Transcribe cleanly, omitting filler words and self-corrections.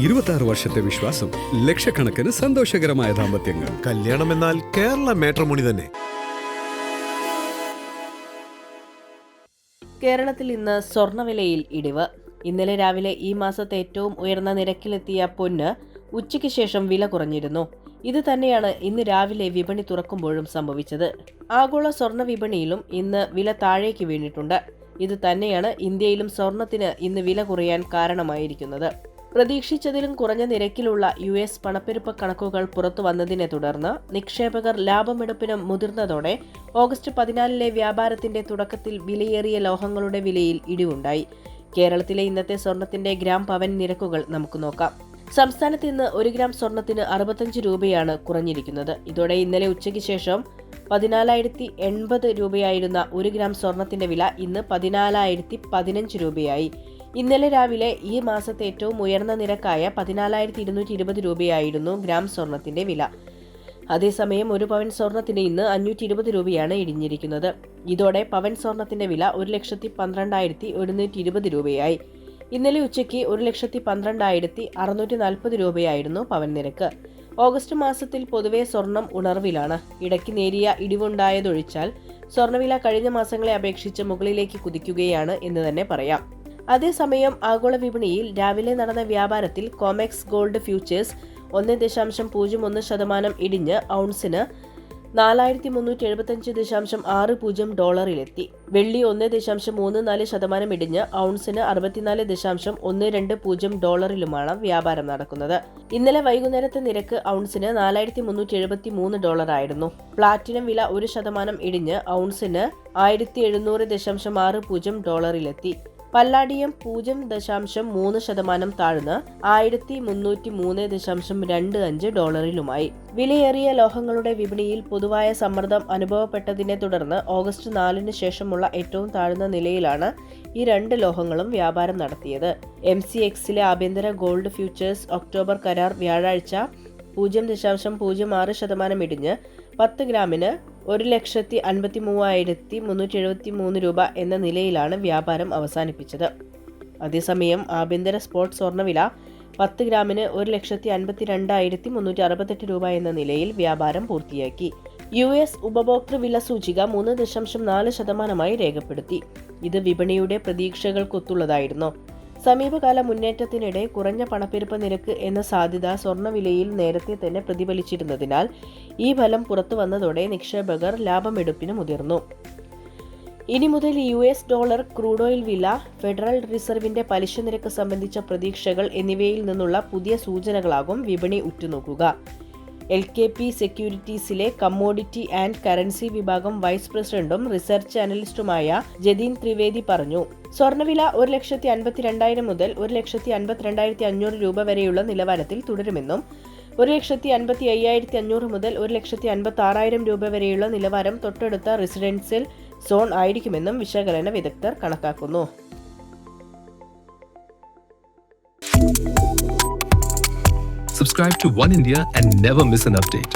26 വർഷത്തെ വിശ്വാസം, ലക്ഷക്കണക്കിന് സന്തോഷകരമായ ദാമ്പത്യങ്ങൾ. കല്യാണം എന്നാൽ കേരള മാട്രിമോണി തന്നെ. കേരളത്തിൽ ഇന്ന് സ്വർണ്ണവിലയിൽ ഇടിവ്. ഇന്നലെ രാവിലെ ഈ മാസത്തെ ഏറ്റവും ഉയർന്ന നിരക്കിലെത്തിയ പൊന്ന് ഉച്ചയ്ക്ക് ശേഷം വില കുറഞ്ഞിരുന്നു. ഇത് തന്നെയാണ് ഇന്ന് രാവിലെ വിപണി തുറക്കുമ്പോഴും സംഭവിച്ചത്. ആഗോള സ്വർണ്ണ വിപണിയിലും ഇന്ന് വില താഴേക്ക് വീണിട്ടുണ്ട്. ഇത് തന്നെയാണ് ഇന്ത്യയിലും സ്വർണത്തിന് ഇന്ന് വില കുറയാൻ കാരണമായിരിക്കുന്നത്. പ്രതീക്ഷിച്ചതിലും കുറഞ്ഞ നിരക്കിലുള്ള US പണപ്പെരുപ്പ കണക്കുകൾ പുറത്തു വന്നതിനെ തുടർന്ന് നിക്ഷേപകർ ലാഭമെടുപ്പിന് മുതിർന്നതോടെ ഓഗസ്റ്റ് 14 വ്യാപാരത്തിന്റെ തുടക്കത്തിൽ വിലയേറിയ ലോഹങ്ങളുടെ വിലയിൽ ഇടിവുണ്ടായി. കേരളത്തിലെ ഇന്നത്തെ സ്വർണത്തിന്റെ ഗ്രാം പവൻ നിരക്കുകൾ നമുക്ക് നോക്കാം. സംസ്ഥാനത്ത് ഇന്ന് 1 ഗ്രാം സ്വർണത്തിന് 65 രൂപയാണ് കുറഞ്ഞിരിക്കുന്നത്. ഇതോടെ ഇന്നലെ ഉച്ചയ്ക്ക് ശേഷം 14,080 രൂപയായിരുന്ന 1 ഗ്രാം സ്വർണത്തിന്റെ വില ഇന്ന് 14,015 രൂപയായി. ഇന്നലെ രാവിലെ ഈ മാസത്തെ ഏറ്റവും ഉയർന്ന നിരക്കായ 14,220 രൂപയായിരുന്നു ഗ്രാം സ്വർണത്തിന്റെ വില. അതേസമയം 1 പവൻ സ്വർണത്തിന് ഇന്ന് 520 രൂപയാണ് ഇടിഞ്ഞിരിക്കുന്നത്. ഇതോടെ പവൻ സ്വർണത്തിന്റെ വില 1,12,120 രൂപയായി. ഇന്നലെ ഉച്ചയ്ക്ക് 1,12,640 രൂപയായിരുന്നു പവൻ നിരക്ക്. ഓഗസ്റ്റ് മാസത്തിൽ പൊതുവെ സ്വർണം ഉണർവിലാണ്. ഇടയ്ക്ക് നേരിയ ഇടിവുണ്ടായതൊഴിച്ചാൽ സ്വർണ്ണവില കഴിഞ്ഞ മാസങ്ങളെ അപേക്ഷിച്ച് മുകളിലേക്ക് കുതിക്കുകയാണ് എന്ന് തന്നെ പറയാം. അതേസമയം ആഗോള വിപണിയിൽ രാവിലെ നടന്ന വ്യാപാരത്തിൽ കോമെക്സ് ഗോൾഡ് ഫ്യൂച്ചേഴ്സ് 1.01% ഇടിഞ്ഞ് ഔൺസിന് $4,375.60 വെള്ളി 1.34% ഇടിഞ്ഞ് ഔൺസിന് $64.12 വ്യാപാരം നടക്കുന്നത്. ഇന്നലെ വൈകുന്നേരത്തെ നിരക്ക് ഔൺസിന് $4,373 ആയിരുന്നു. പ്ലാറ്റിനം വില 1% ഇടിഞ്ഞ് ഔൺസിന് $1,700.60 പല്ലാഡിയം 0.3% താഴ്ന്ന് $1,303.25 വിലയേറിയ ലോഹങ്ങളുടെ വിപണിയിൽ പൊതുവായ സമ്മർദ്ദം അനുഭവപ്പെട്ടതിനെ തുടർന്ന് ഓഗസ്റ്റ് 4 ശേഷമുള്ള ഏറ്റവും താഴ്ന്ന നിലയിലാണ് ഈ 2 ലോഹങ്ങളും വ്യാപാരം നടത്തിയത്. MCXലെ ആഭ്യന്തര ഗോൾഡ് ഫ്യൂച്ചേഴ്സ് ഒക്ടോബർ കരാർ വ്യാഴാഴ്ച 0.06% ഇടിഞ്ഞ് 10 ഗ്രാമിന് 1,53,373 രൂപ എന്ന നിലയിലാണ് വ്യാപാരം അവസാനിപ്പിച്ചത്. അതേസമയം ആഭ്യന്തര സ്പോട്ട് സ്വർണ്ണവില 10 ഗ്രാമിന് 1,52,368 രൂപ എന്ന നിലയിൽ വ്യാപാരം പൂർത്തിയാക്കി. US ഉപഭോക്തൃ വില സൂചിക 3.4% രേഖപ്പെടുത്തി. ഇത് വിപണിയുടെ പ്രതീക്ഷകൾക്കൊത്തുള്ളതായിരുന്നു. സമീപകാല മുന്നേറ്റത്തിനിടെ കുറഞ്ഞ പണപ്പെരുപ്പ നിരക്ക് എന്ന സാധ്യത സ്വർണ്ണവിലയിൽ നേരത്തെ തന്നെ പ്രതിഫലിച്ചിരുന്നതിനാൽ ഈ ഫലം പുറത്തു വന്നതോടെ നിക്ഷേപകർ ലാഭമെടുപ്പിന് മുതിർന്നു. ഇനി മുതൽ US ഡോളർ, ക്രൂഡ് ഓയിൽ വില, ഫെഡറൽ റിസർവിന്റെ പലിശ നിരക്ക് സംബന്ധിച്ച പ്രതീക്ഷകൾ എന്നിവയിൽ നിന്നുള്ള പുതിയ സൂചനകളാകും വിപണി ഉറ്റുനോക്കുക. LKP സെക്യൂരിറ്റീസിലെ കമ്മോഡിറ്റി ആൻഡ് കറൻസി വിഭാഗം വൈസ് പ്രസിഡന്റും റിസർച്ച് അനലിസ്റ്റുമായ ജതീൻ ത്രിവേദി പറഞ്ഞു, സ്വർണ്ണവില 1,52,000 മുതൽ 1,52,500 രൂപ വരെയുള്ള നിലവാരത്തിൽ തുടരുമെന്നും 1,55,500 മുതൽ 1,56,000 രൂപ വരെയുള്ള നിലവാരം തൊട്ടടുത്ത റെസിഡൻഷ്യൽ സോൺ ആയിരിക്കുമെന്നും വിശകലന വിദഗ്ധർ കണക്കാക്കുന്നു. Subscribe to One India and never miss an update.